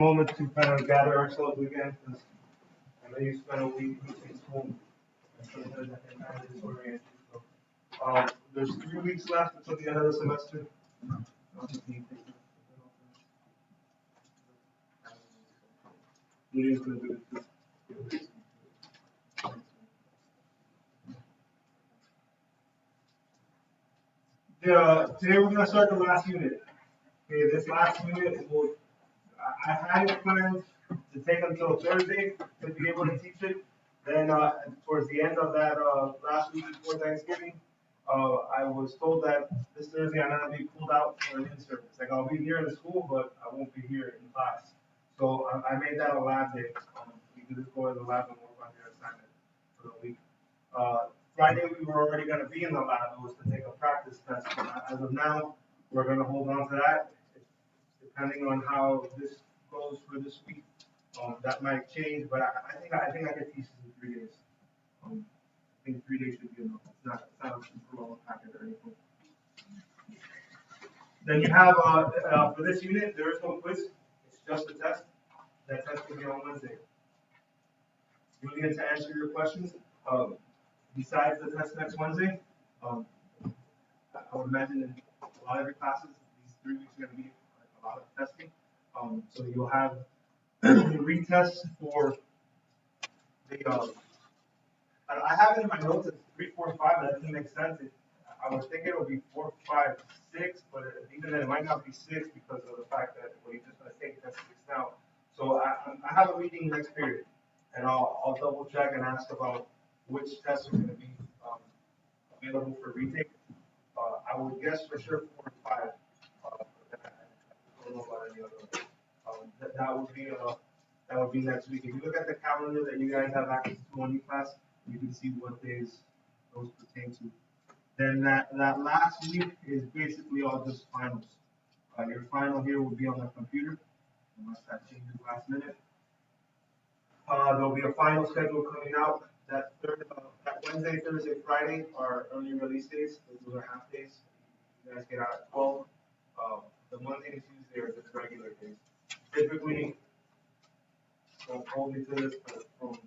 Moment to kind of gather ourselves again because I know you spent a week in school and sometimes I can kind of disorient you. So, there's 3 weeks left until the end of the semester. Julian's gonna do it too. Today we're gonna start the last unit. Okay, this last unit I had it planned to take until Thursday to be able to teach it. Then towards the end of that last week before Thanksgiving, I was told that this Thursday I'm gonna be pulled out for an in-service. Like I'll be here in the school, but I won't be here in class. So I made that a lab day. You can just go to the lab and work on your assignment for the week. Friday we were already gonna be in the lab. It was to take a practice test. As of now, we're gonna hold on to that. Depending on how this goes for this week, that might change. But I think I can teach this in 3 days. I think 3 days should be enough. It's not a super long packet or anything. Then you have for this unit, there is no quiz. It's just a test. That test will be on Wednesday. You'll get to answer your questions. Besides the test next Wednesday, I would imagine in a lot of your classes, these 3 weeks are going to be a lot of testing. So you'll have retests for the. I have it in my notes as 3, 4, 5. That doesn't make sense. I was thinking it would be 4, 5, 6, but even then it might not be 6 because of the fact that you're just going to take test 6 now. So I have a meeting next period, and I'll double check and ask about which tests are going to be available for retake. I would guess for sure 4 and 5. I don't know about any other. That would be next week. If you look at the calendar that you guys have access to on class, you can see what days those pertain to. Then that last week is basically all just finals. Your final here will be on the computer, unless that changes last minute. There'll be a final schedule coming out. That Wednesday, Thursday, Friday are early release days. Those are half days. You guys get out at 12. The Monday and Tuesday are just regular days. Typically, don't hold me to this, but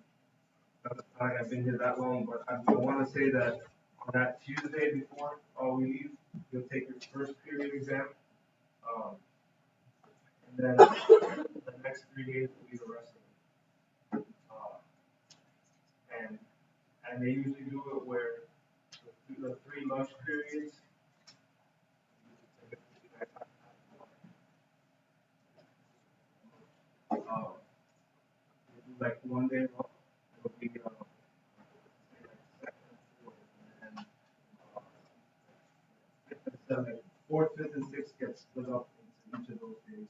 I've been here that long, but I want to say that on that Tuesday before we leave, you'll take your first period exam. And then the next 3 days will be the rest of it. And they usually do it where the 3 lunch periods. Like one day off, it'll be like 4th, 5th, and 6th get split up into each of those days.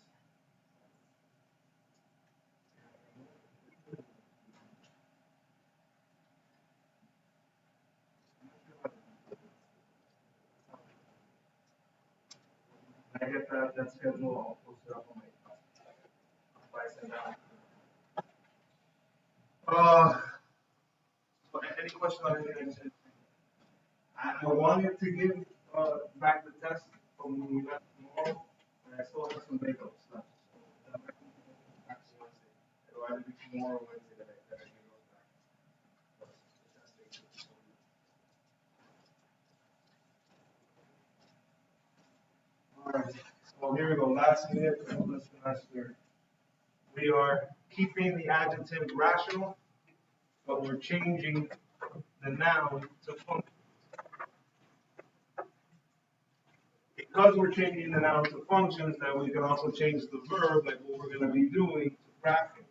When I get that schedule, I'll post it up on my class. So any question on anything I said? I wanted to give back the test from when we left tomorrow, and I still have some makeups left. So that might be back to Wednesday. It'll either be tomorrow or Wednesday that I give those back. All right. So here we go. Last minute of the semester. We are keeping the adjective rational, but we're changing the noun to function. Because we're changing the noun to functions, then we can also change the verb, like what we're going to be doing, to graphing.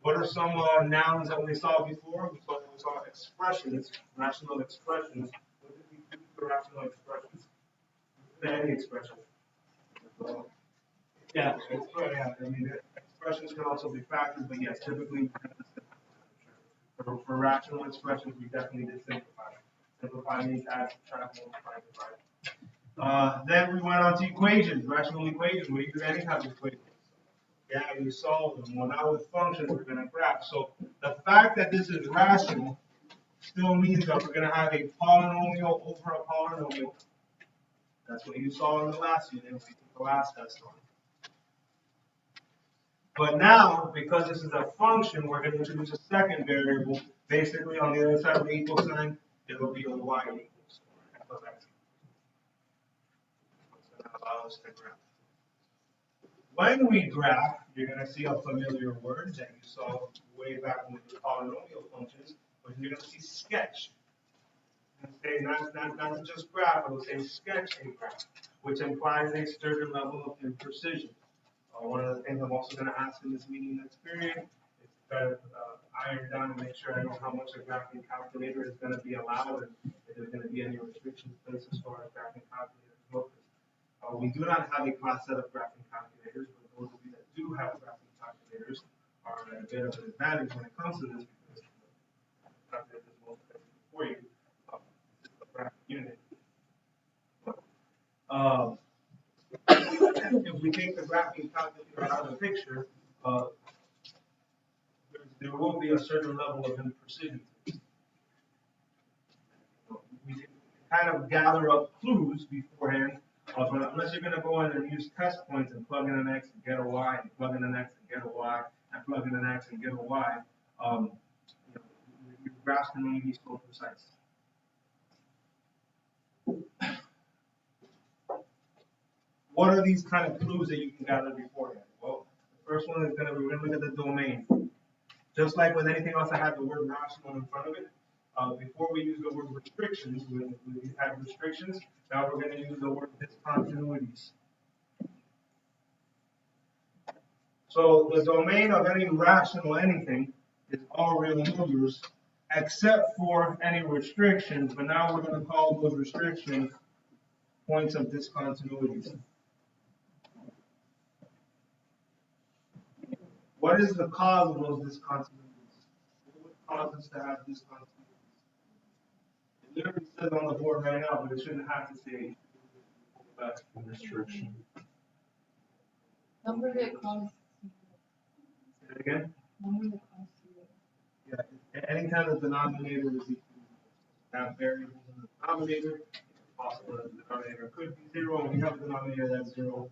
What are some nouns that we saw before? We saw expressions, rational expressions. What did we do for rational expressions? Any expression. Yeah, I mean, expressions can also be factors, but yes, typically for rational expressions, we definitely did simplify. Simplify means add, subtract, multiply, divide. Then we went on to equations, rational equations. We do any type of equation. Yeah, you solve them. Well, now with functions, we're going to graph. So the fact that this is rational still means that we're going to have a polynomial over a polynomial. That's what you saw in the last unit. We took the last test on. But now, because this is a function, we're going to introduce a second variable. Basically, on the other side of the equal sign, it'll be a y equals f of x. So that allows us to graph. When we graph, you're going to see a familiar word that you saw way back when we did polynomial functions, but you're going to see sketch. And say not to just graph, but we'll say sketch a graph, which implies a certain level of imprecision. One of the things I'm also going to ask in this meeting next period is to try to iron down and make sure I know how much a graphing calculator is going to be allowed and if there's going to be any restrictions placed as far as graphing calculators go. We do not have a class set of graphing calculators, but those of you that do have graphing calculators are at a bit of an advantage when it comes to this because the calculator is most effective for you. It's a graphic unit. If we take the graphing calculator out of the picture, there will be a certain level of imprecision. We can kind of gather up clues beforehand, but unless you're going to go in and use test points and plug in an x and get a y, and plug in an x and get a y, and plug in an x and get a y, your graphs can only be so precise. What are these kind of clues that you can gather beforehand? Well, the first one is we're going to look at the domain. Just like with anything else that had the word rational in front of it, before we use the word restrictions, we had restrictions. Now we're going to use the word discontinuities. So the domain of any rational anything is all real numbers, except for any restrictions. But now we're going to call those restrictions points of discontinuities. What is the cause of those discontinuities? What would cause us to have discontinuities? It literally says on the board right now, but it shouldn't have to say restriction. Number that causes. Say it again? Number that causes. Yeah, anytime the denominator is equal to have variables in the denominator, it's possible that the denominator could be 0, and we have a denominator that's 0.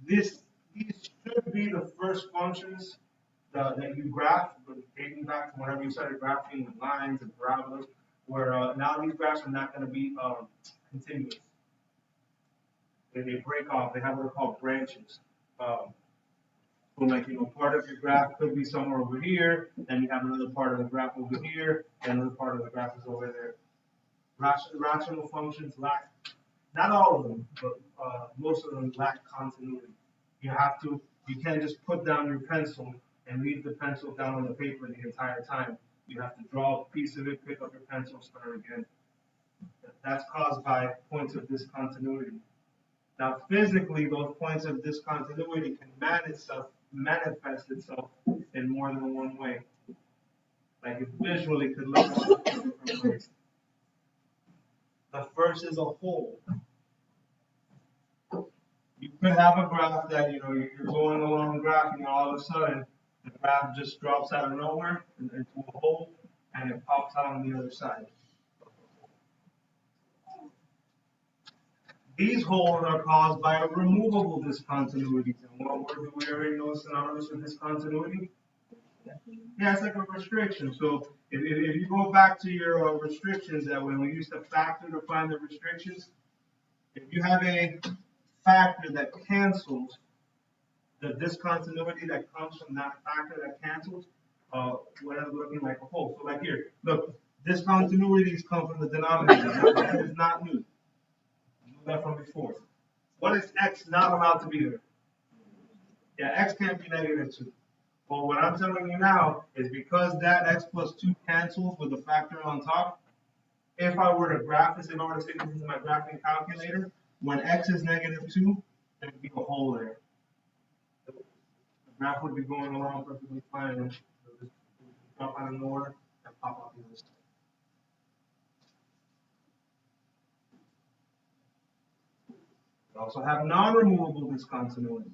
These should be the first functions that you graph, dating back to whenever you started graphing with lines and parabolas, where now these graphs are not going to be continuous. They break off. They have what are called branches. So like, part of your graph could be somewhere over here, and you have another part of the graph over here, and another part of the graph is over there. Rational functions lack, not all of them, but most of them lack continuity. You can't just put down your pencil and leave the pencil down on the paper the entire time. You have to draw a piece of it, pick up your pencil, start again. That's caused by points of discontinuity. Now, physically, those points of discontinuity can manifest itself in more than one way. Like it visually could look like different ways. The first is a hole. You could have a graph that, you're going along graphing, all of a sudden, the graph just drops out of nowhere into a hole, and it pops out on the other side. These holes are caused by removable discontinuities. And what word do we already know is synonymous with discontinuity? Yeah, it's like a restriction. So if you go back to your restrictions that when we used to factor to find the restrictions, if you have a factor that cancels the discontinuity that comes from that factor that cancels, what ends up looking like a hole. So like here, look, discontinuities come from the denominator. That is not new. I knew that from before. What is x not allowed to be there? Yeah, x can't be -2. But what I'm telling you now is because that x plus 2 cancels with the factor on top, if I were to graph this, if I were to say this is my graphing calculator, when x is -2, there would be a hole there. The graph would be going along perfectly fine, and it would just drop out of nowhere and pop out the other side. We also have non-removable discontinuities.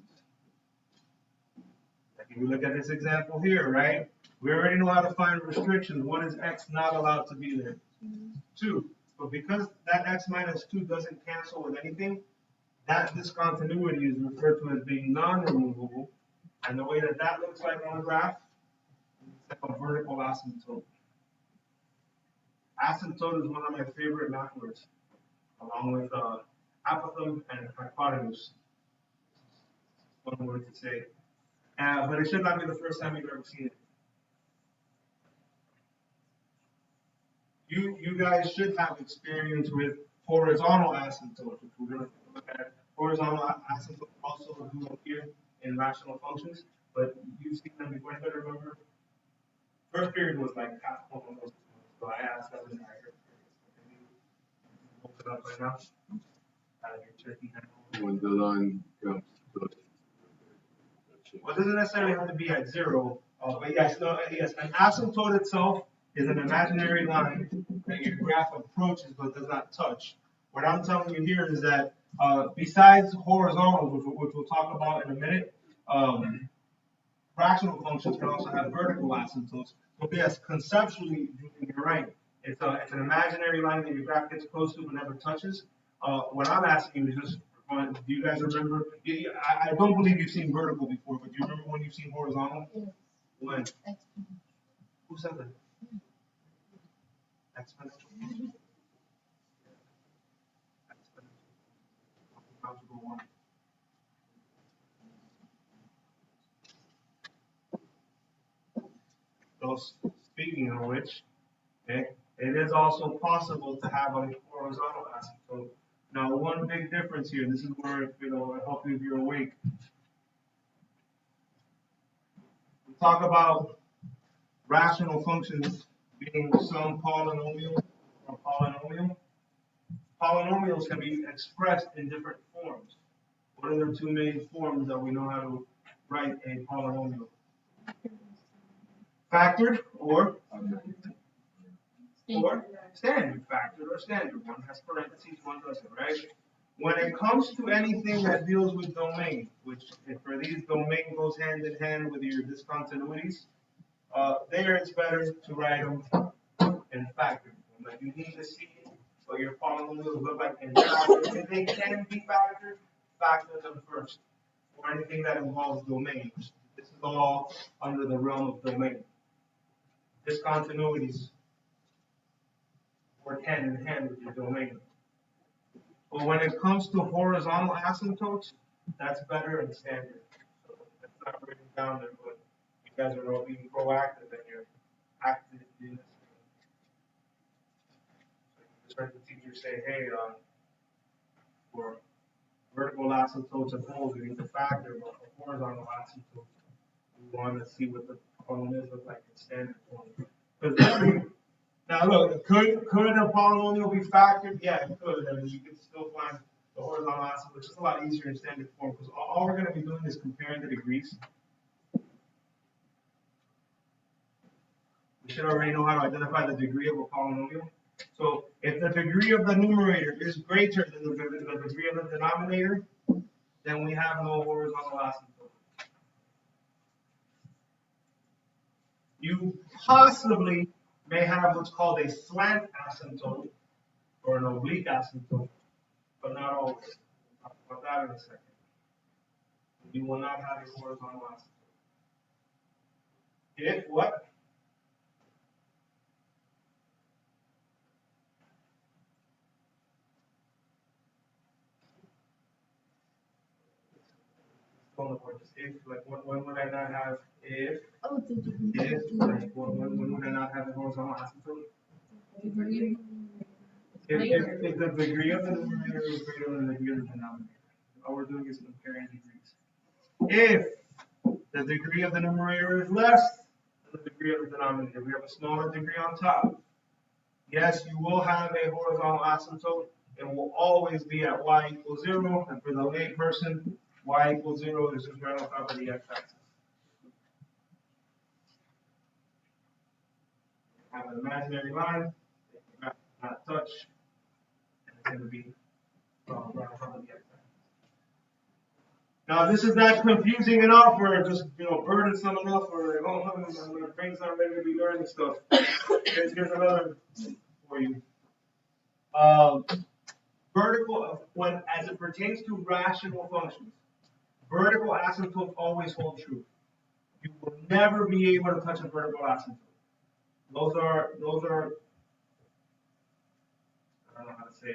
Like if you look at this example here, right? We already know how to find restrictions. What is x not allowed to be there? 2. But because that x minus 2 doesn't cancel with anything, that discontinuity is referred to as being non-removable. And the way that that looks like on the graph, it's like a vertical asymptote. Asymptote is one of my favorite math words, along with apothegm and hypotenuse. One word to say. But it should not be the first time you've ever seen it. You guys should have experience with horizontal asymptotes, which we're going to look at. Horizontal asymptotes also do appear in rational functions, but you've seen them before. You better remember, first period was like half one of those. So I asked that in accurate. Look it up right now. Out of your turkey handle. When the line comes to Well, it doesn't necessarily have to be at zero, but yes, no, yes, an asymptote itself is an imaginary line that your graph approaches but does not touch. What I'm telling you here is that besides horizontals, which we'll talk about in a minute, fractional functions can also have vertical asymptotes. So yes, conceptually, you're right. It's an imaginary line that your graph gets close to but never touches. What I'm asking you is just, do you guys remember? I don't believe you've seen vertical before, but do you remember when you've seen horizontal? Yes. When? Who said that? Exponential. Algebra 1. So speaking of which, okay, it is also possible to have a horizontal asymptote. Now, one big difference here. This is where I help you if you're awake. We talk about rational functions being some polynomial or polynomial. Polynomials can be expressed in different forms. What are the two main forms that we know how to write a polynomial? Factored or standard. Factored or standard. One has parentheses, one doesn't, right? When it comes to anything that deals with domain, which for these domain goes hand in hand with your discontinuities, there it's better to write them in factored. Like you need to see what your polynomials look like in factored. If they can be factored, factor them first. Or anything that involves domains. This is all under the realm of domain. Discontinuities work hand in hand with your domain. But when it comes to horizontal asymptotes, that's better in standard. So that's not written down there, but you guys are all being proactive and you're active in this. So you just heard the teacher say, hey, for vertical asymptotes and poles, we need to factor, but for horizontal asymptotes, we want to see what the polynomials look like in standard form. Now look, could a polynomial be factored? Yeah, it could, and you could still find the horizontal asymptote, which is a lot easier in standard form because all we're going to be doing is comparing the degrees. We should already know how to identify the degree of a polynomial. So if the degree of the numerator is greater than the degree of the denominator, then we have no horizontal asymptote. You possibly may have what's called a slant asymptote or an oblique asymptote, but not always. We'll talk about that in a second. You will not have a horizontal asymptote. If what? If, like, when would I not have if? Like, when would I not have a horizontal asymptote? If the degree of the numerator is greater than the degree of the denominator. All we're doing is comparing degrees. If the degree of the numerator is less than the degree of the denominator, we have a smaller degree on top. Yes, you will have a horizontal asymptote. It will always be at y equals 0, and for the lay person, y equals 0 is just right on top of the x-axis. Have an imaginary line, not touch, and it's going to be right on top of the x-axis. Now, this is not confusing enough, or just burdensome enough, or my brain's not ready to be learning stuff. Here's another for you. vertical, when, as it pertains to rational functions, vertical asymptotes always hold true. You will never be able to touch a vertical asymptote. Those are, I don't know how to say,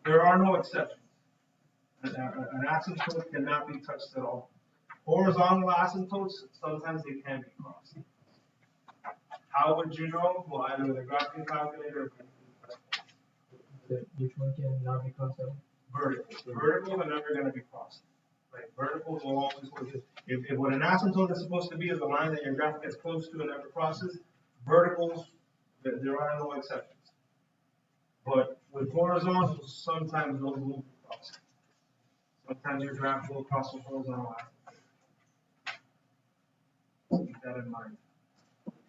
there are no exceptions. An asymptote cannot be touched at all. Horizontal asymptotes, sometimes they can be crossed. How would you know? Well, either with a graphing calculator or Which one can not be crossed out? verticals. Verticals are never going to be crossed. Like verticals will always hold true. If what an asymptote is supposed to be is a line that your graph gets close to and never crosses, verticals, there are no exceptions. But with horizontals, sometimes those will be crossed. Sometimes your graph will cross a horizontal asymptote. Keep that in mind.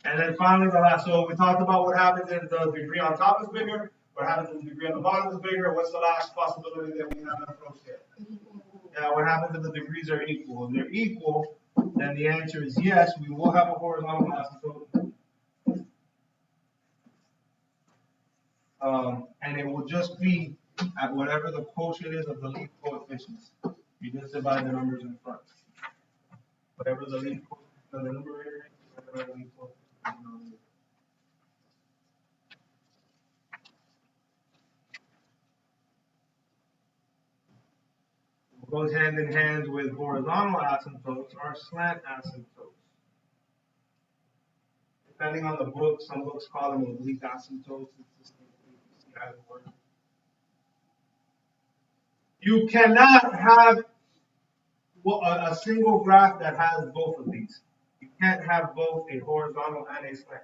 And then finally, the last, so we talked about what happens if the degree on top is bigger, what happens if the degree on the bottom is bigger, what's the last possibility that we haven't approached yet? Yeah, what happens if the degrees are equal? If they're equal, then the answer is yes, we will have a horizontal asymptote. And it will just be at whatever the quotient is of the least coefficients. You just divide the numbers in front. Whatever the least coefficient of the numerator is, whatever the least coefficient of the denominator. What goes hand in hand with horizontal asymptotes are slant asymptotes. Depending on the book, some books call them oblique asymptotes. It's the same thing. You see either word. You cannot have a single graph that has both of these. You can't have both a horizontal and a slant.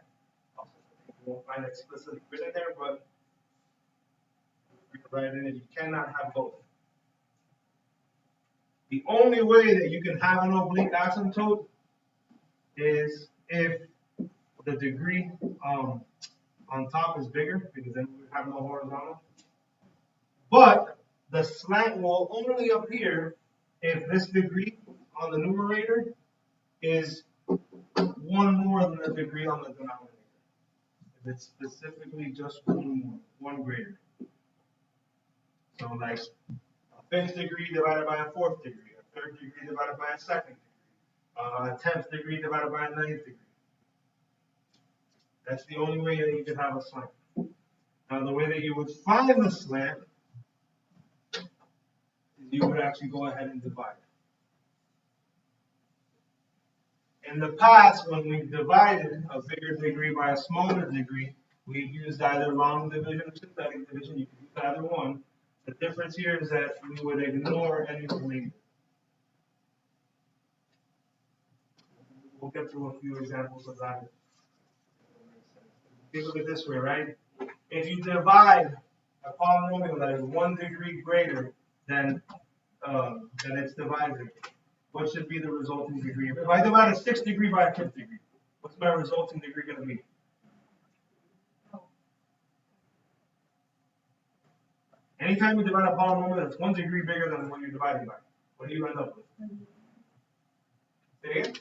You won't find it explicitly written there, but you can write it in. You cannot have both. The only way that you can have an oblique asymptote is if the degree on top is bigger, because then we have no horizontal. But the slant will only appear if this degree on the numerator is one more than the degree on the denominator. If it's specifically just one more, one greater. So like a fifth degree divided by a fourth degree, a third degree divided by a second degree, a 10th degree divided by a 9th degree. That's the only way that you can have a slant. Now the way that you would find the slant is you would actually go ahead and divide. In the past, when we've divided a bigger degree by a smaller degree, we've used either long division or synthetic division. You can use either one. The difference here is that we would ignore any remainder. We'll get through a few examples of that. Think of it this way, right? If you divide a polynomial that is 1 degree greater than its divisor, what should be the resulting degree? If I divide a 6th degree by a 5th degree, what's my resulting degree going to be? Anytime you divide a polynomial that's 1 degree bigger than what you're dividing by, what do you end up with? Say it again?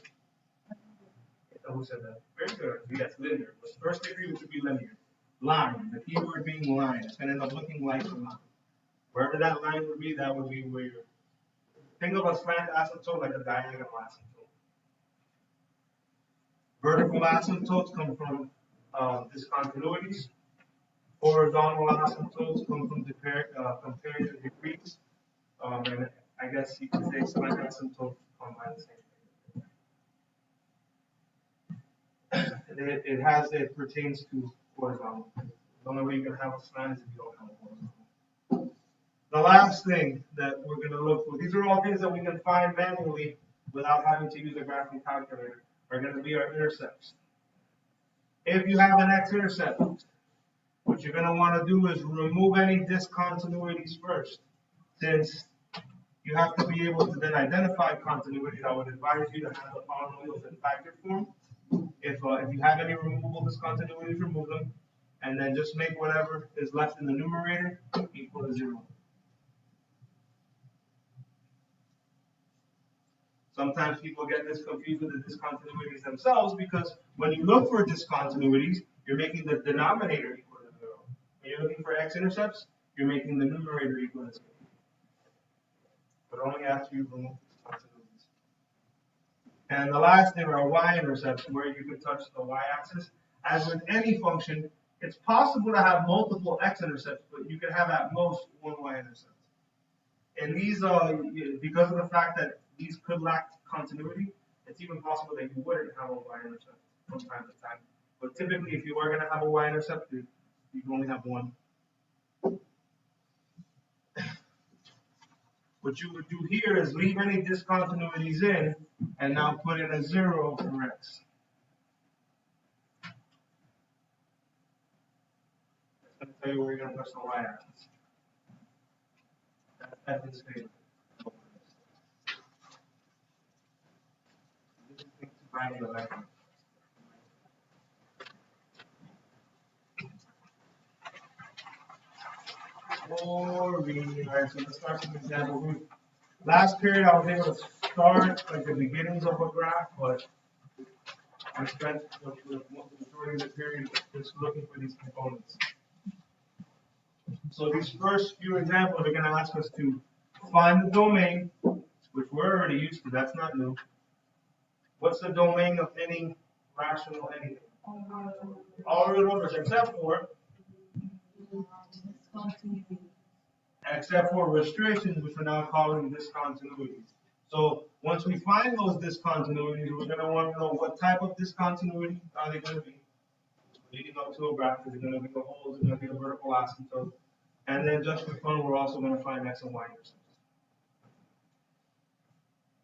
Who said that? Very good. Yes, linear. The first degree, which would be linear. Line. The key word being line. It's going to end up looking like a line. Wherever that line would be, that would be where you're. Think of a slant asymptote like a diagonal asymptote. Vertical asymptotes come from discontinuities. Horizontal asymptotes come from comparative degrees. And I guess you could say slant asymptotes come by the same thing. It pertains to horizontal. The only way you can have a slant is if you don't have a horizontal. The last thing that we're going to look for, these are all things that we can find manually without having to use a graphing calculator, are going to be our intercepts. If you have an x-intercept, what you're going to want to do is remove any discontinuities first. Since you have to be able to then identify continuities, I would advise you to have the polynomials in factored form. If you have any removable discontinuities, remove them, and then just make whatever is left in the numerator equal to 0. Sometimes people get this confused with the discontinuities themselves because when you look for discontinuities, you're making the denominator equal to 0. When you're looking for x-intercepts, you're making the numerator equal to 0. But only after you remove these continuities. And the last thing are y-intercepts, where you can touch the y-axis. As with any function, it's possible to have multiple x-intercepts, but you can have at most one y-intercept. And these, because of the fact that these could lack continuity, it's even possible that you wouldn't have a y-intercept from time to time. But typically, if you are going to have a y-intercept, you can only have one. What you would do here is leave any discontinuities in, and now put in a 0 for x. It's going to tell you where you're going to touch the y-axis. That's this statement. This is thing to find the left. Alright, so let's start some examples. Last period, I was able to start like the beginnings of a graph, but I spent the majority of the period just looking for these components. So these first few examples are going to ask us to find the domain, which we're already used to. That's not new. What's the domain of any rational anything? All real numbers except for restrictions, which we're now calling discontinuities. So once we find those discontinuities, we're going to want to know what type of discontinuity are they going to be. Leading up to a graph, is it going to be a hole, is it going to be a vertical asymptote? And then just for fun, we're also going to find x and y intercepts.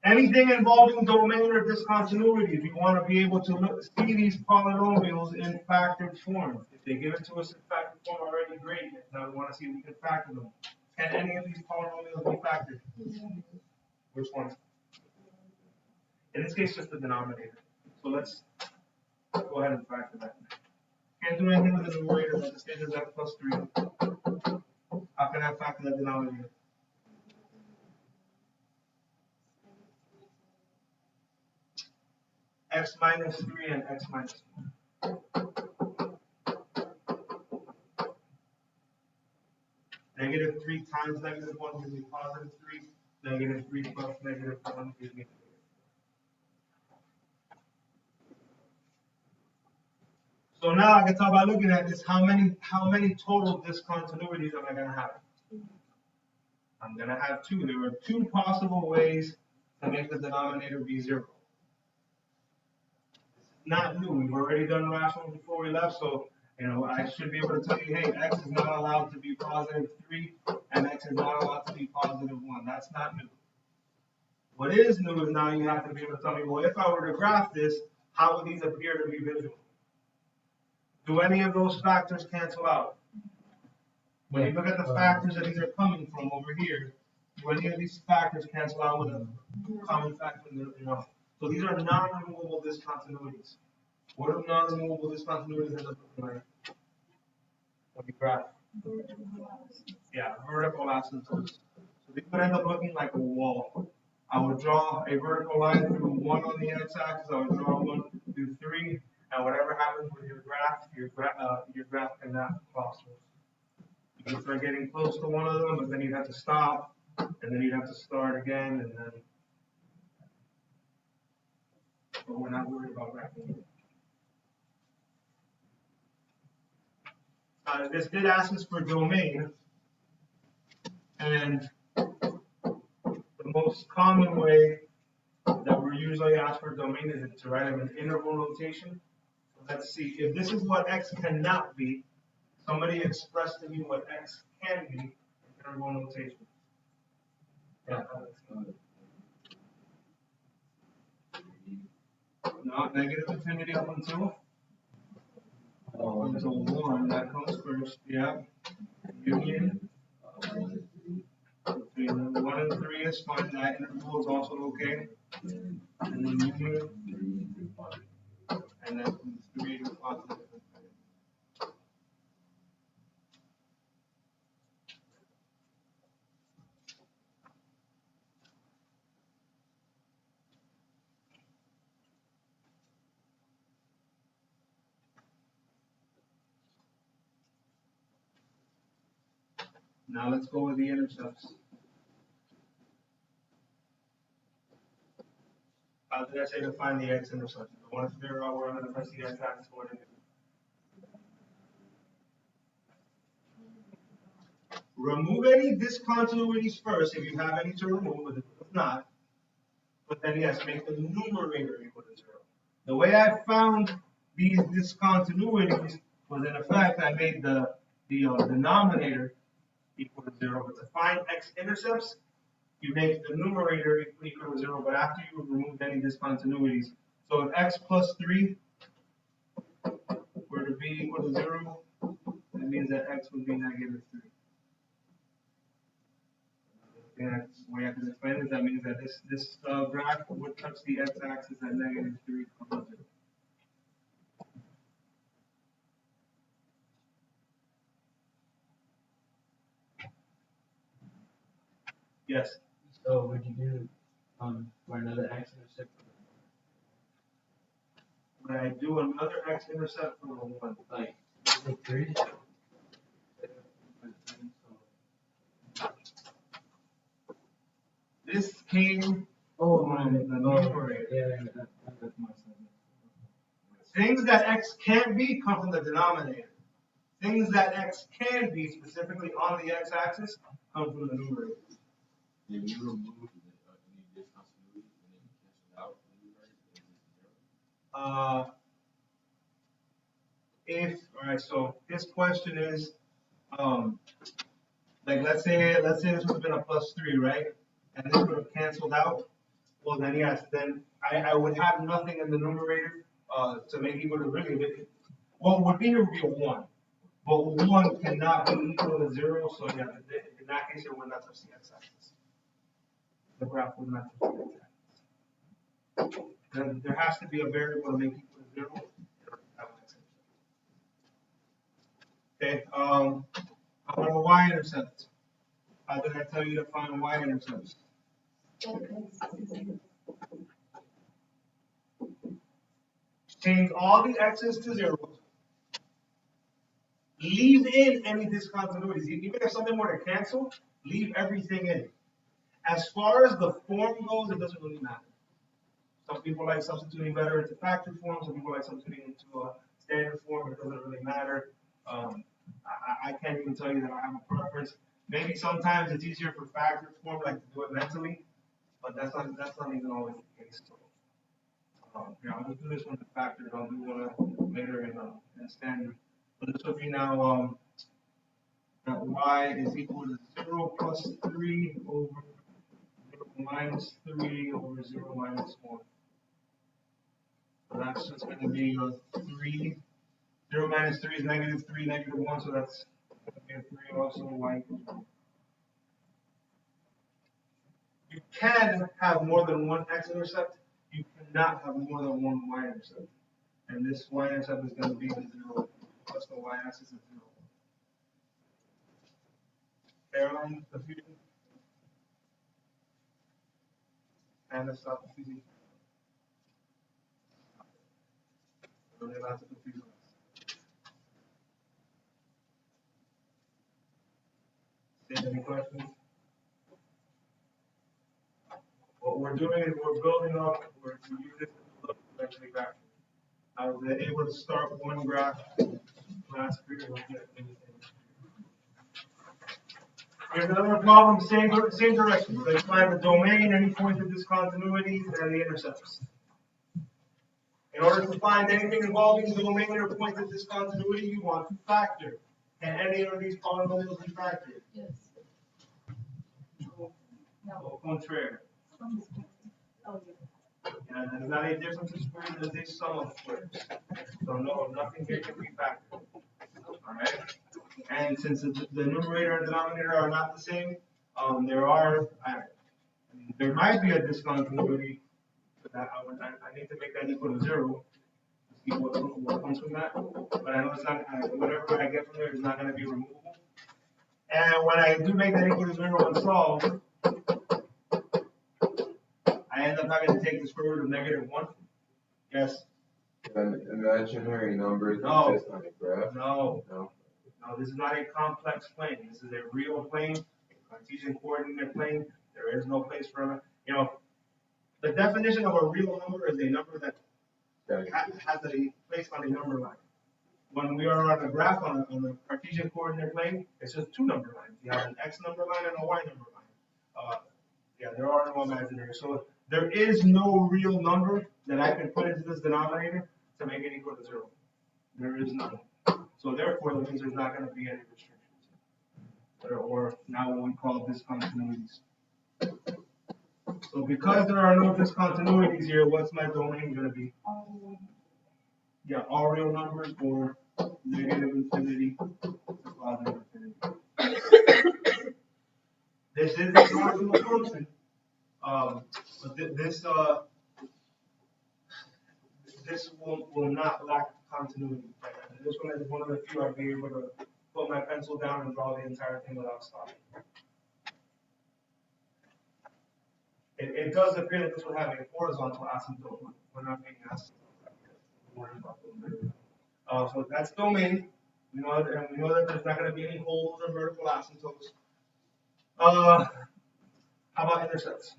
Anything involving domain or discontinuities, we want to be able to see these polynomials in factored form. If they give it to us in factored form, already great. Now we want to see if we can factor them. Can any of these polynomials be factored? Which ones? In this case, just the denominator. So let's go ahead and factor that. Can't do anything with the numerator, but the stage is x plus 3. How can I factor that denominator? X minus 3 and x minus 1. Negative 3 times negative 1 gives me positive 3. Negative 3 plus negative 1 gives me 3. So now I can tell by looking at this how many total discontinuities am I going to have? I'm going to have 2. There are 2 possible ways to make the denominator be 0. Not new. We've already done rationals before we left, so I should be able to tell you, hey, x is not allowed to be positive 3, and x is not allowed to be positive 1. That's not new. What is new is now you have to be able to tell me, well, if I were to graph this, how would these appear to be visual? Do any of those factors cancel out? When you look at the factors that these are coming from over here, do any of these factors cancel out with a common factor? So these are non-removable discontinuities. What do non-removable discontinuities end up looking like when you graph? Yeah, vertical asymptotes. So these would end up looking like a wall. I would draw a vertical line through 1 on the x-axis. I would draw 1 through 3, and whatever happens with your graph cannot cross those. You can start getting close to one of them, but then you'd have to stop, and then you'd have to start again, and then. But we're not worried about graphing. This did ask us for domain, and the most common way that we're usually asked for domain is to write an interval notation. So let's see, if this is what x cannot be, somebody express to me what x can be in interval notation. Yeah. No, negative infinity up until 1, that comes first, yeah. Union between 1 and 3 is fine, that interval is also okay. And then union, and then from 3 to positive infinity. Now let's go with the intercepts. How did I say to find the x-intercept? I want to figure out where I'm going to press the x-axis going to. Remove any discontinuities first, if you have any to remove, but if not, but then yes, make the numerator equal to 0. The way I found these discontinuities was, in effect, I made the denominator equal to 0, but to find x-intercepts, you make the numerator equal to 0, but after you've removed any discontinuities. So if x plus 3 were to be equal to 0, that means that x would be negative 3. And that's the way I can explain it. That means that this graph would touch the x-axis at negative 3, 0. Yes. So would you do for another x-intercept? When I do another x-intercept for the 1, Like 3? this came Oh, from the numerator. Yeah, that's my son. Things that x can't be come from the denominator. Things that x can be, specifically on the x-axis, come from the numerator. If you remove any discontinuity and then cancel out the numerator, All right, so this question is, like let's say this would have been a plus 3, right? And this would have canceled out. Well, then yes, then I would have nothing in the numerator to make equal to really big. What would be here would be a 1. But 1 cannot be equal to 0, so yeah, in that case it would not touch the x-axis. The graph would not touch the x-axis. Then there has to be a variable to make equal to 0. Okay, how about a y-intercept? How did I tell you to find y-intercepts? Change all the x's to 0. Leave in any discontinuities. Even if something were to cancel, leave everything in. As far as the form goes, it doesn't really matter. Some people like substituting better into factor form. Some people like substituting into a standard form. It doesn't really matter. I can't even tell you that I have a preference. Maybe sometimes it's easier for factor form, like to do it mentally, but that's not even always the case. So, yeah, I'll just do this one in factors. I'll do one later in standard. But this would be now that y is equal to 0 plus 3 over 0 minus 3 over 0 minus 1. So that's just going to be a 3. 0 minus 3 is negative 3, negative 1, so that's going to be a 3 also, y equals 1. You can have more than one x-intercept. You cannot have more than one y-intercept. And this y-intercept is going to be the 0 plus the y-axis is 0. Caroline, confusion? And the stop confusing. Really allowed to confuse us. Any questions? What we're doing is we're building up, we're using this to look eventually back. I was able to start one graph last period. Here's another problem, same direction. Let's find the domain, any points of discontinuities, and the intercepts. In order to find anything involving the domain or points of discontinuity, you want to factor. Can any of these polynomials be factored? Yes. Au contraire. Oh, yeah. And there's not a difference in squares, there's a sum of squares. So no, nothing here can be factored. Alright? And since the numerator and denominator are not the same, there might be a discontinuity, but I need to make that equal to 0 to see what comes from that. But I know it's not, whatever I get from there is not going to be removable. And when I do make that equal to 0 and solve, I end up having to take the square root of negative 1. Yes? An imaginary number that No. exists on a graph? No. No. Now, this is not a complex plane. This is a real plane, a Cartesian coordinate plane. There is no place for, the definition of a real number is a number that has a place on a number line. When we are on a graph on a Cartesian coordinate plane, it's just two number lines. You have an X number line and a Y number line. There are no imaginary. So there is no real number that I can put into this denominator to make it equal to 0. There is none. So therefore, that means there's not going to be any restrictions. Or now what we call discontinuities. So because there are no discontinuities here, what's my domain going to be? Yeah, all real numbers or negative infinity to positive infinity. This is a marginal function. But this will not lack continuity. Right? And this one is one of the few I'll be able to put my pencil down and draw the entire thing without stopping. It does appear that this would have a horizontal asymptote. We're not being asked. So that's domain. We know that there's not going to be any holes or vertical asymptotes. How about intercepts?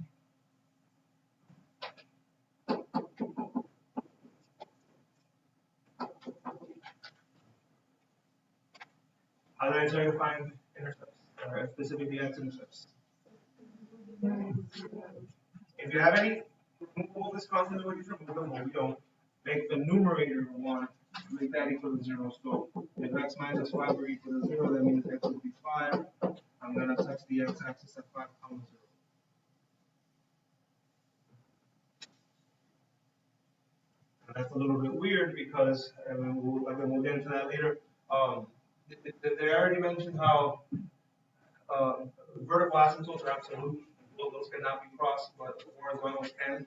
How did I try to find intercepts? Specifically x-intercepts. If you have any removable discontinuities, remove them. We don't. Make the numerator 1, make that equal to 0. So if x minus 5 are equal to 0, that means x will be 5. I'm going to touch the x-axis at 5, 0. And that's a little bit weird because, and we'll get into that later. They already mentioned how vertical asymptotes are absolute. Those cannot be crossed, but horizontals can.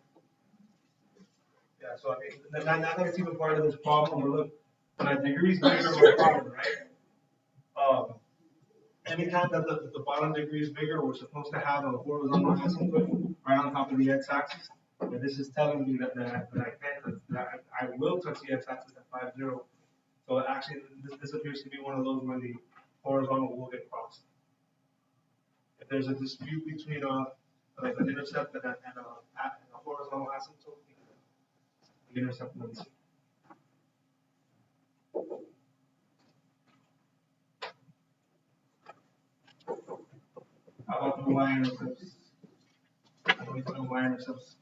Yeah, so I mean, not that it's even part of this problem, but look, when a degree is bigger or bottom, right? Anytime that the bottom degree is bigger, we're supposed to have a horizontal asymptote right on top of the x-axis. But this is telling me that I can't, that I will touch the x-axis at 5, 0. So actually, this appears to be one of those where the horizontal will get crossed. If there's a dispute between like an intercept and a horizontal asymptote, the intercept wins. How about the y-intercepts? How do we find y-intercepts?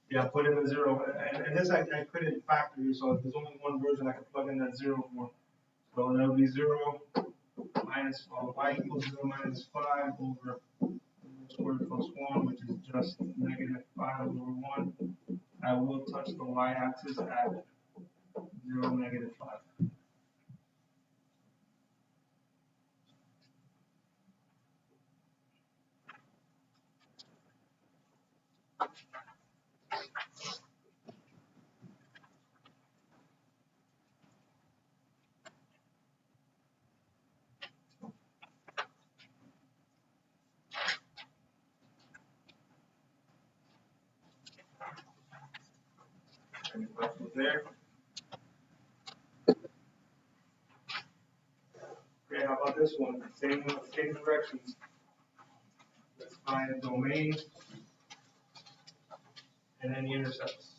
Yeah, put in a 0. And this I couldn't factor, so there's only one version I can plug in that 0 for. So that'll be 0 minus y equals 0 minus 5 over squared plus 1, which is just negative 5 over 1. I will touch the y-axis at 0, negative 5. Any questions there? Okay, how about this one? Same directions. Let's find a domain and then the intercepts.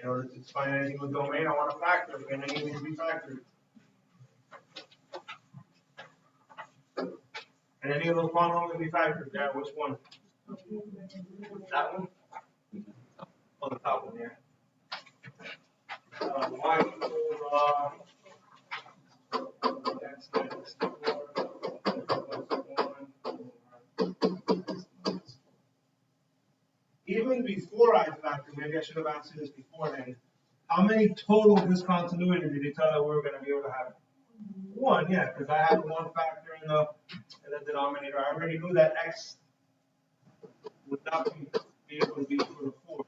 In order to find anything with domain, I want to factor, and anything needs to be factored. And any of those polynomials can be factored. Yeah, which one? That one? Oh, the top one, yeah. Y equals x minus 4 plus 1. Even before I factor, maybe I should have answered this beforehand. How many total discontinuity did you tell that we were going to be able to have? 1, yeah, because I had one factor in the denominator. I already knew that x would not be able to be equal to 4.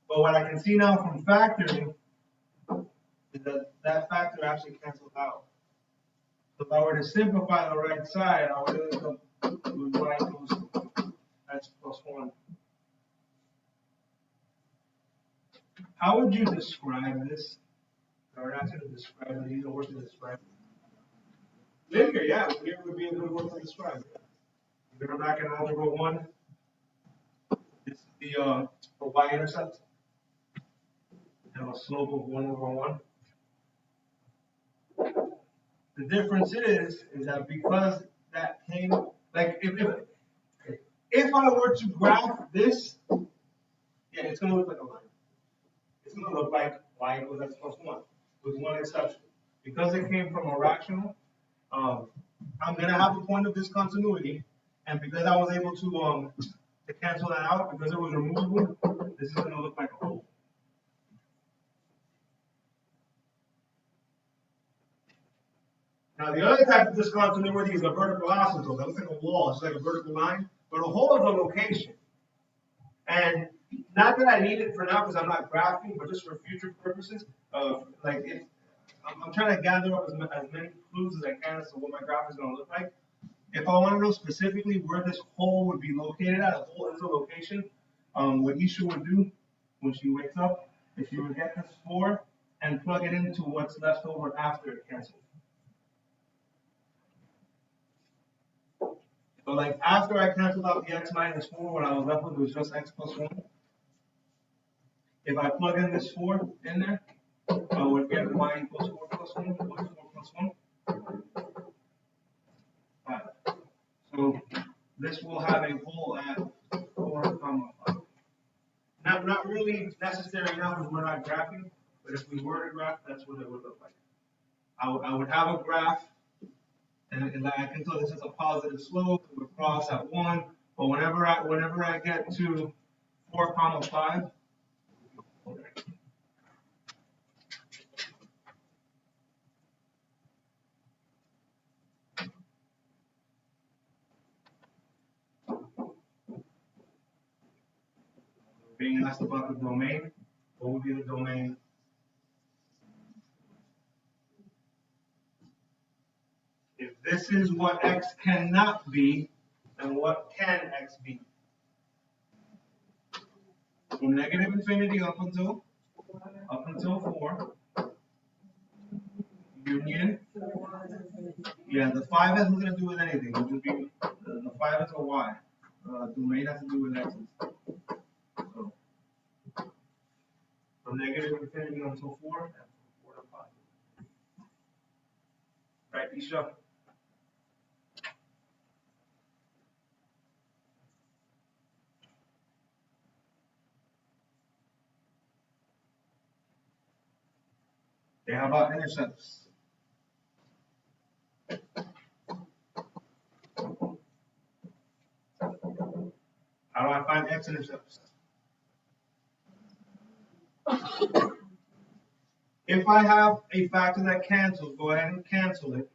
But what I can see now from factoring is that factor actually cancels out. So if I were to simplify the right side, I would end up with y equals x plus 1. How would you describe this? Or not to describe it, these are words to describe. Linear, yeah, linear would be a good word to describe it. If you're back in algebra 1, this is the y-intercept. Have a slope of 1 over 1. The difference is that because that came, like if I were to graph this, yeah, it's gonna look like a line. It's gonna look like y equals x plus 1, with one exception. Because it came from a rational, I'm gonna have a point of discontinuity, and because I was able to cancel that out, because it was removable, this is gonna look like a hole. Now the other type of discontinuity is a vertical asymptote. That looks like a wall, it's like a vertical line, but a hole is a location. And not that I need it for now because I'm not graphing, but just for future purposes, like if I'm trying to gather up as many clues as I can as to what my graph is going to look like. If I want to know specifically where this hole would be located at, a hole is a location. What Isha would do when she wakes up is she would get this 4 and plug it into what's left over after it cancels. So like after I canceled out the x minus 4, what I was left with was just x plus 1. If I plug in this 4 in there, I would get y equals 4 plus 1, y 4 plus 1. 5. So this will have a hole at 4 comma 5. Not really necessary now because we're not graphing, but if we were to graph, that's what it would look like. I would have a graph, and I can tell this is a positive slope. It would cross at 1, but whenever I get to 4 comma 5, being asked about the domain, what would be the domain? If this is what x cannot be, then what can x be? From negative infinity up until 4, union. Yeah, the 5 has nothing to do with anything. It would be the 5 is a y. Domain has to do with x's. So from negative infinity until 4, and from 4 to 5. Right, Isha? Okay, how about intercepts? How do I find x-intercepts? If I have a factor that cancels, go ahead and cancel it.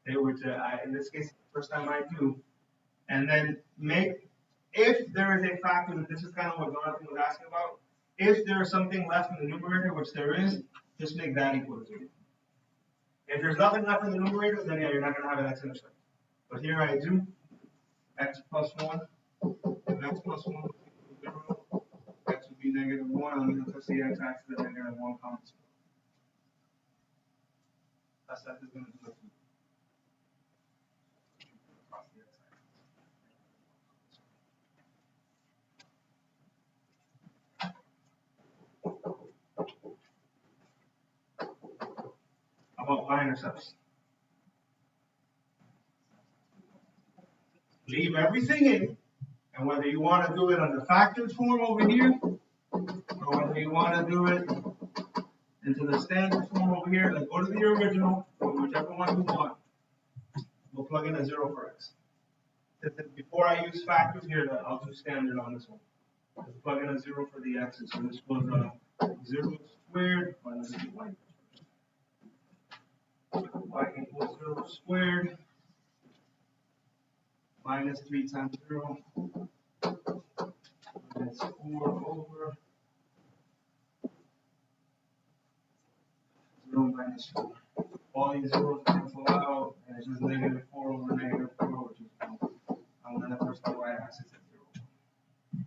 In this case, the first time I do, and then if there is a factor, this is kind of what Jonathan was asking about, if there is something left in the numerator, which there is, just make that equal to 0. If there's nothing left in the numerator, then yeah, you're not going to have an x-intercept. But here I do, x plus 1, x plus 1 is 0, x would be negative 1, I'm going to touch the x-axis at negative 1 comma 0. That's going to do it. How about y-intercepts? Leave everything in, and whether you want to do it on the factored form over here, or whether you want to do it into the standard form over here, like go to the original, or whichever one you want. We'll plug in a 0 for x. Before I use factors here, I'll do standard on this one. Just plug in a 0 for the x's. So this was 0 squared minus y. Y equals 0 squared minus 3 times 0. That's 4 over 0 minus 4. All these zeros cancel out, and it's just negative 4 over negative 4, which is 1. I'm going to first the y-axis at 0.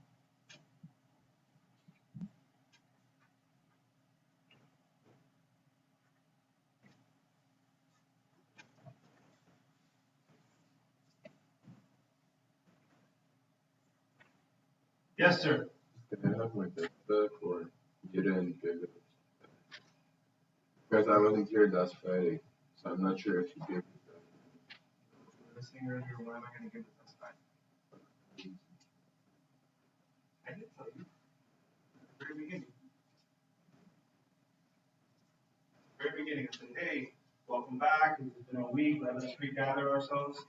Yes, sir. Can I have my textbook or get in bigger? Because I wasn't here last Friday, so I'm not sure if you gave me Listening earlier, why am I gonna give the test back? I did tell you. At the very beginning. Very beginning, I said, hey, welcome back, it's been a week, let us regather ourselves.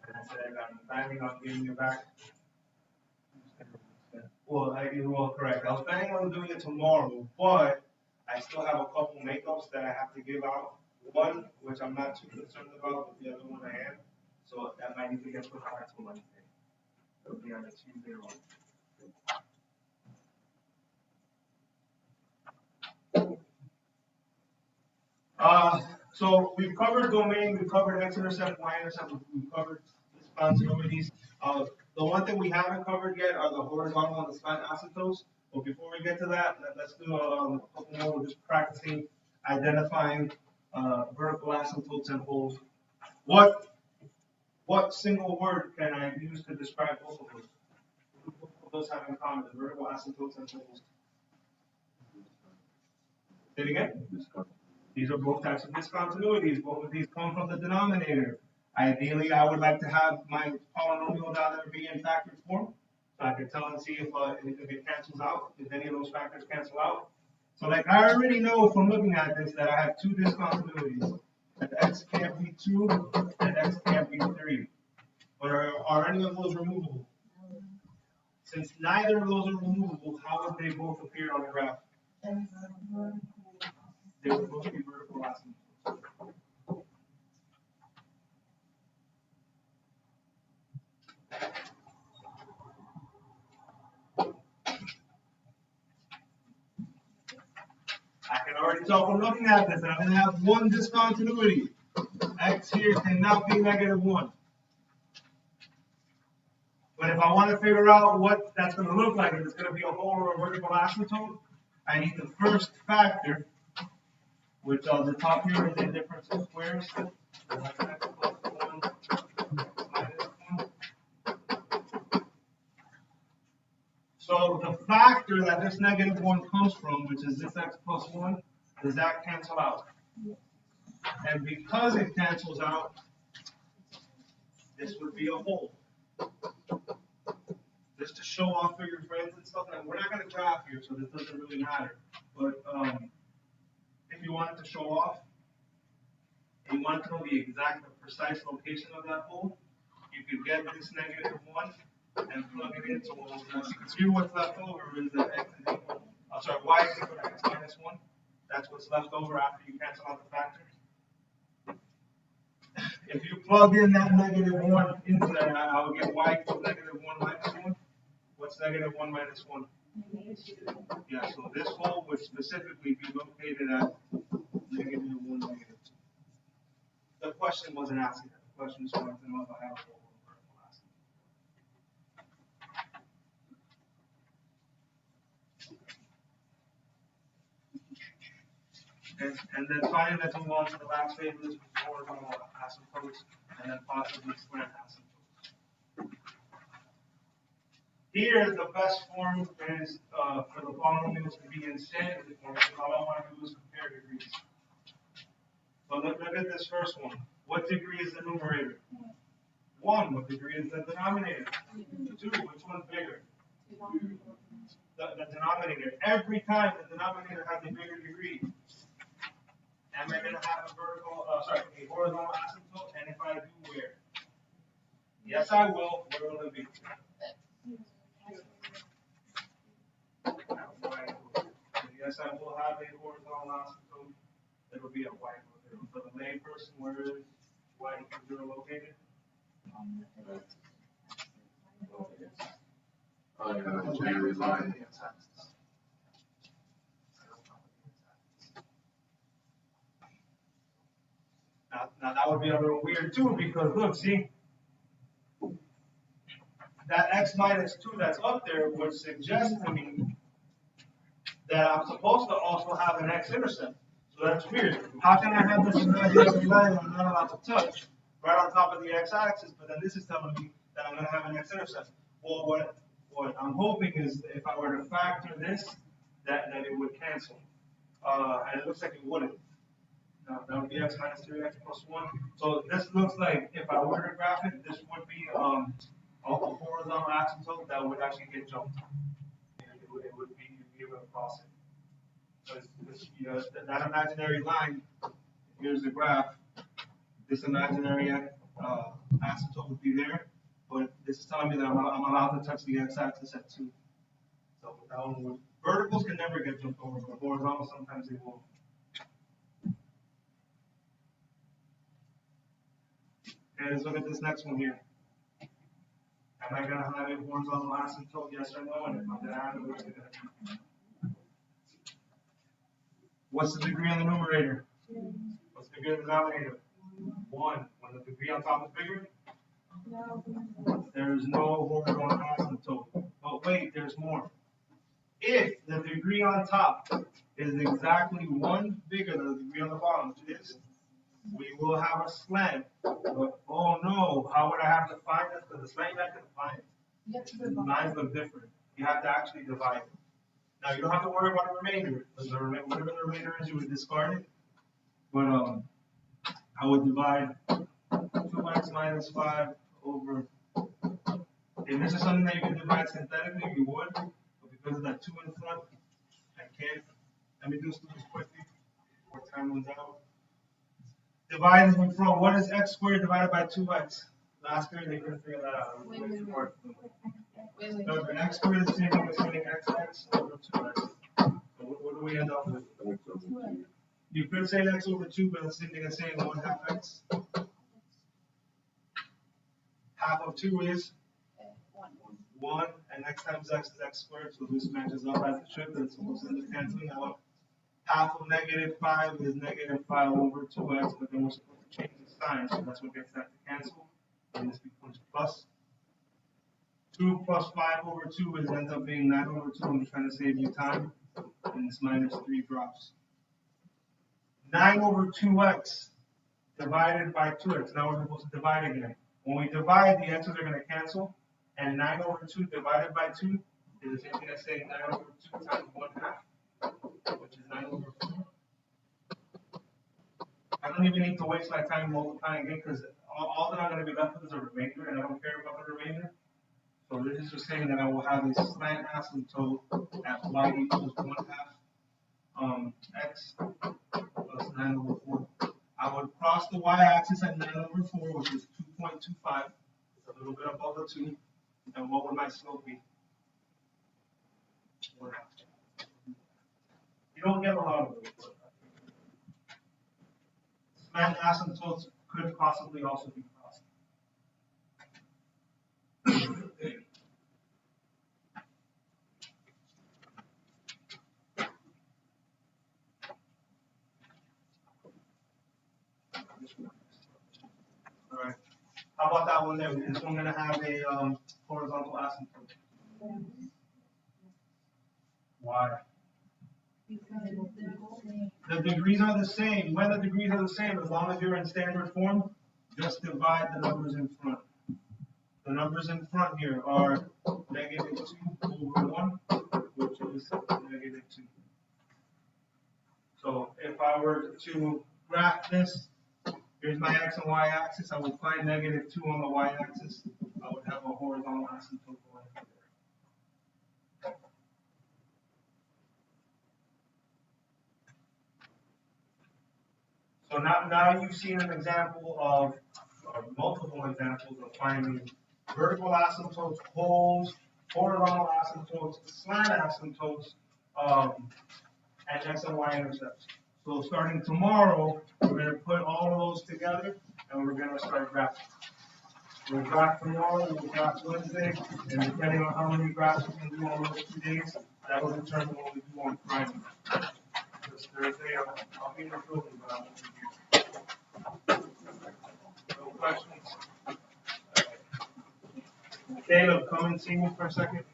And I said, I'm planning on giving you back. Well, correct, I was planning on doing it tomorrow, but I still have a couple makeups that I have to give out. One, which I'm not too concerned about, but the other one I am, so that might need to get put on until Wednesday. It'll be on a Tuesday or Wednesday. So we've covered domain, we've covered x-intercept, y-intercept, we've covered responsibilities. The one thing we haven't covered yet are the horizontal and the slant asymptotes. But before we get to that, let's do a couple more, just practicing identifying vertical asymptotes and holes. What single word can I use to describe both of those? What do those have in common, the vertical asymptotes and holes? Say it again? These are both types of discontinuities. Both of these come from the denominator. Ideally, I would like to have my polynomial down there be in factored form. So I can tell and see if it cancels out, if any of those factors cancel out. So like I already know from looking at this that I have two discontinuities. That x can't be 2 and x can't be 3. But are any of those removable? Since neither of those are removable, how would they both appear on the graph? They would both be vertical asymptotes. I can already tell from looking at this that I'm going to have one discontinuity. X here cannot be -1. But if I want to figure out what that's going to look like, if it's going to be a hole or a vertical asymptote, I need the first factor, which on the top here is the difference of squares. So the factor that this -1 comes from, which is this x plus 1, does that cancel out? And because it cancels out, this would be a hole. Just to show off for your friends and stuff, and we're not going to graph here, so this doesn't really matter. But if you wanted to show off, and you wanted to know the exact, the precise location of that hole, you could get this -1 and plug it in. So here what's left over is that x is equal, y is equal to x minus 1. That's what's left over after you cancel out the factors. If you plug in that -1 into that, I'll get y equals -1 minus 1. What's -1 minus 1? Yeah, so this hole would specifically be located at -1, -2. The question wasn't asking that. The question just wanted to know if I have a hole or vertical asymptote. And then finally, let's move on to the last phase of this horizontal asymptotes and then possibly slant asymptotes. Here, the best form is for the polynomials to be in standard form, because all I want to do is compare degrees. So look at this first one. What degree is the numerator? 1. What degree is the denominator? 2. Which one's bigger? The denominator. Every time the denominator has a bigger degree, am I going to have a horizontal asymptote? And if I do, where? Yes, I will. Where will it be? Yes, I will have a horizontal asymptote. It'll be a y equals 0. For the lay person, where is y equals 0 located? January line. Now that would be a little weird too, because look, see, that x minus 2 that's up there would suggest to me that I'm supposed to also have an x-intercept. So that's weird. How can I have this imaginary line that I'm not allowed to touch right on top of the x-axis, but then this is telling me that I'm going to have an x-intercept? Well, what I'm hoping is that if I were to factor this, that it would cancel. And it looks like it wouldn't. That would be x minus 3x plus 1. So this looks like if I were to graph it, this would be a horizontal asymptote that would actually get jumped. It would be, you'd be able to cross it. Because you know, that imaginary line, here's the graph. This imaginary asymptote would be there, but this is telling me that I'm allowed to touch the x-axis at 2. So that one would, verticals can never get jumped over, but horizontals sometimes they will. Okay, let's look at this next one here. Am I gonna have a horizontal asymptote, yes or no? And if I'm gonna have it, what's it gonna be? What's the degree on the numerator? What's the degree on the denominator? 1. When the degree on top is bigger, there's no horizontal asymptote. But wait, there's more. If the degree on top is exactly 1 bigger than the degree on the bottom, which it is, we will have a slant. But, oh no, how would I have to find this? Because the slant you have to define it. Lines look different. You have to actually divide it. Now you don't have to worry about the remainder. Because whatever the remainder is, you would discard it. But I would divide 2x minus 5 over. If this is something that you can divide synthetically, you would. But because of that 2 in front, I can't. Let me do this quickly before time runs out. Divide in front. What is x squared divided by 2x? Last period they couldn't figure that out. Wait. No, the x squared is the same thing as saying xx over 2x. So what do we end up with? You could say x over 2, but it's the same thing as saying 1/2 x. Half of 2 is 1, and x times x is x squared, so this matches up as it should, but it's supposed to end up canceling out. Half of -5 is -5 over 2x, but then we're supposed to change the sign, so that's what gets that to cancel. And this becomes plus. 2 plus 5 over 2 ends up being 9 over 2. I'm just trying to save you time. And this minus 3 drops. 9 over 2x divided by 2x. Now we're supposed to divide again. When we divide, the x's are going to cancel. And 9 over 2 divided by 2 is the same thing as saying 9 over 2 times 1/2, which is 9 over 4. I don't even need to waste my time multiplying again because all that I'm going to be left with is a remainder, and I don't care about the remainder. So this is just saying that I will have a slant asymptote at y equals 1/2 x plus 9 over 4. I would cross the y-axis at 9 over 4, which is 2.25. It's a little bit above the 2. And what would my slope be? 1/2. You don't get a lot of those. Slant asymptotes could possibly also be crossed. All right. How about that one there? Is this one going to have a horizontal asymptote? Why? The degrees are the same. When the degrees are the same, as long as you're in standard form, just divide the numbers in front. The numbers in front here are -2 over 1, which is -2. So if I were to graph this, here's my x and y axis. I would find -2 on the y axis. I would have a horizontal asymptote going there. So now you've seen an example of, or multiple examples of finding vertical asymptotes, holes, horizontal asymptotes, slant asymptotes, and x and y intercepts. So starting tomorrow, we're going to put all of those together, and we're going to start graphing. We'll graph tomorrow, we'll graph Wednesday, and depending on how many graphs we can do on those 2 days, that will determine what we do on Friday. This Thursday, I'll be in the building, but I won't be here. No questions? Caleb, come and see me for a second.